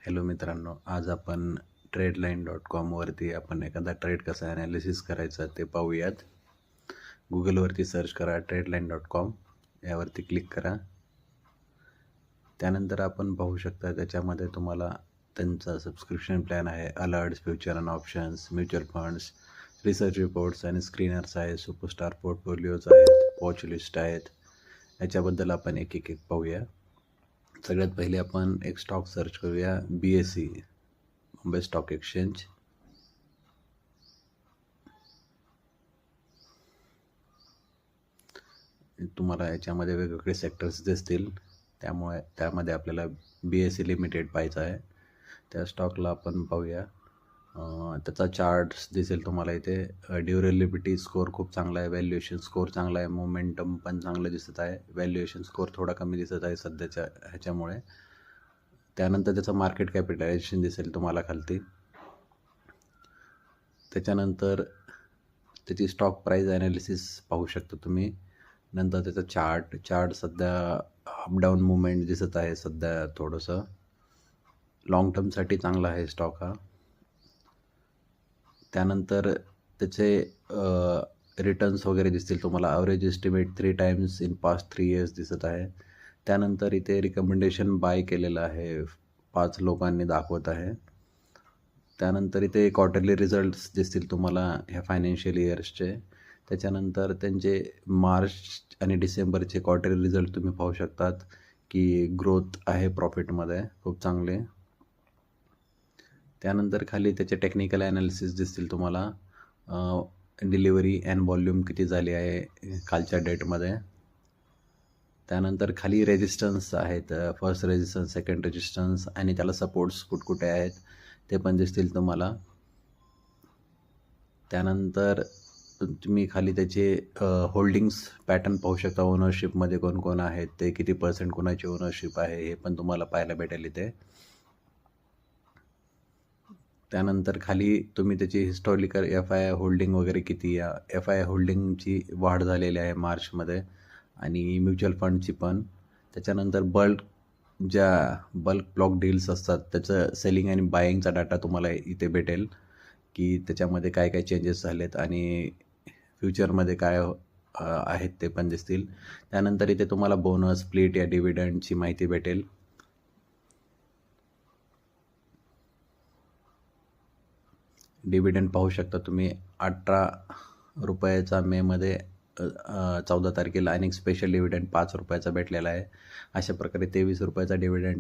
Hello मित्रांनो, आज आपण TradeLine.com वरती आपण एखादा ट्रेड कसा ॲनालिसिस करायचा ते पाहूयात. गुगलवरती सर्च करा TradeLine.com, यावरती क्लिक करा. त्यानंतर आपण पाहू शकता त्याच्यामध्ये तुम्हाला त्यांचा सबस्क्रिप्शन प्लॅन आहे. Alerts, future and options, mutual funds, research reports आणि स्क्रीनर्स आहे, सुपरस्टार पोर्टफोलिओज आहेत, वॉच लिस्ट आहेत. याच्याबद्दल आपण एक पाहूया. सगळ्यात पहिले आपण एक स्टॉक सर्च करूया, BSE बॉम्बे स्टॉक एक्सचेंज. तुम्हाला याच्यामध्ये वेगवेगळे सेक्टर्स दिसतील, त्यामध्ये आपल्याला BSE लिमिटेड पाहायचं आहे. त्या स्टॉकला आपण पाहूया. त्याचा चार्ट्स दिसेल तुम्हाला इथे. ड्युरेबिलिटी स्कोअर खूप चांगला आहे, व्हॅल्युएशन स्कोअर चांगला आहे, मोमेंटम पण चांगलं दिसत आहे. व्हॅल्युएशन स्कोअर थोडा कमी दिसत आहे सध्याच्या ह्याच्यामुळे. त्यानंतर त्याचं मार्केट कॅपिटलायझेशन दिसेल तुम्हाला खालती. त्याच्यानंतर त्याची स्टॉक प्राईस ॲनालिसिस पाहू शकता तुम्ही. नंतर त्याचा चार्ट सध्या अपडाऊन मुवमेंट दिसत आहे. सध्या थोडंसं लॉंग टर्मसाठी चांगला आहे स्टॉक हा. त्यानंतर त्याचे रिटर्न्स वगैरे दिसतील तुम्हाला. Average estimate 3 times in past 3 years दिसत आहे. त्यानंतर इथे रिकमेंडेशन बाय केलेलं आहे, 5 लोकांनी दाखवत आहे. त्यानंतर इथे क्वार्टरली रिझल्ट्स दिसतील तुम्हाला ह्या फायनान्शियल इयर्सचे. त्याच्यानंतर त्यांचे मार्च आणि डिसेंबरचे क्वार्टरली रिझल्ट तुम्ही पाहू शकतात की ग्रोथ आहे प्रॉफिटमध्ये खूप चांगले. त्यानंतर खाली त्याचे टेक्निकल ॲनालिसिस दिसतील तुम्हाला. डिलिव्हरी अँड व्हॉल्यूम किती झाली आहे कालच्या डेटमध्ये. त्यानंतर खाली रेजिस्टन्स आहेत, फर्स्ट रेजिस्टन्स, सेकंड रेजिस्टन्स आणि त्याला सपोर्ट्स कुठे आहेत ते पण दिसतील तुम्हाला. त्यानंतर तुम्ही खाली त्याचे होल्डिंग्स पॅटर्न पाहू शकता. ओनरशिपमध्ये कोण आहेत ते, किती % कोणाची ओनरशिप आहे हे पण तुम्हाला पाहायला भेटेल इथे. त्यानंतर खाली तुम्ही त्याची हिस्टॉरिकल FI होल्डिंग वगैरे किती, FI होल्डिंगची वाढ झालेली आहे मार्चमध्ये आणि म्युच्युअल फंडची पण. त्याच्यानंतर बल्क ब्लॉक डील्स असतात त्याचं सेलिंग आणि बाईंगचा डाटा तुम्हाला इथे भेटेल की त्याच्यामध्ये काय काय चेंजेस झालेत आणि फ्युचरमध्ये काय आहेत ते पण दिसतील. त्यानंतर इथे तुम्हाला बोनस, स्प्लिट या डिव्हिडंडची माहिती भेटेल. डिव्हिडंड पाहू शकता तुम्ही. 18 रुपयाचा मेमध्ये 14 तारखेला आणि स्पेशल डिव्हिडंड 5 रुपयाचा भेटलेला आहे. अशा प्रकारे 23 रुपयाचा डिव्हिडंड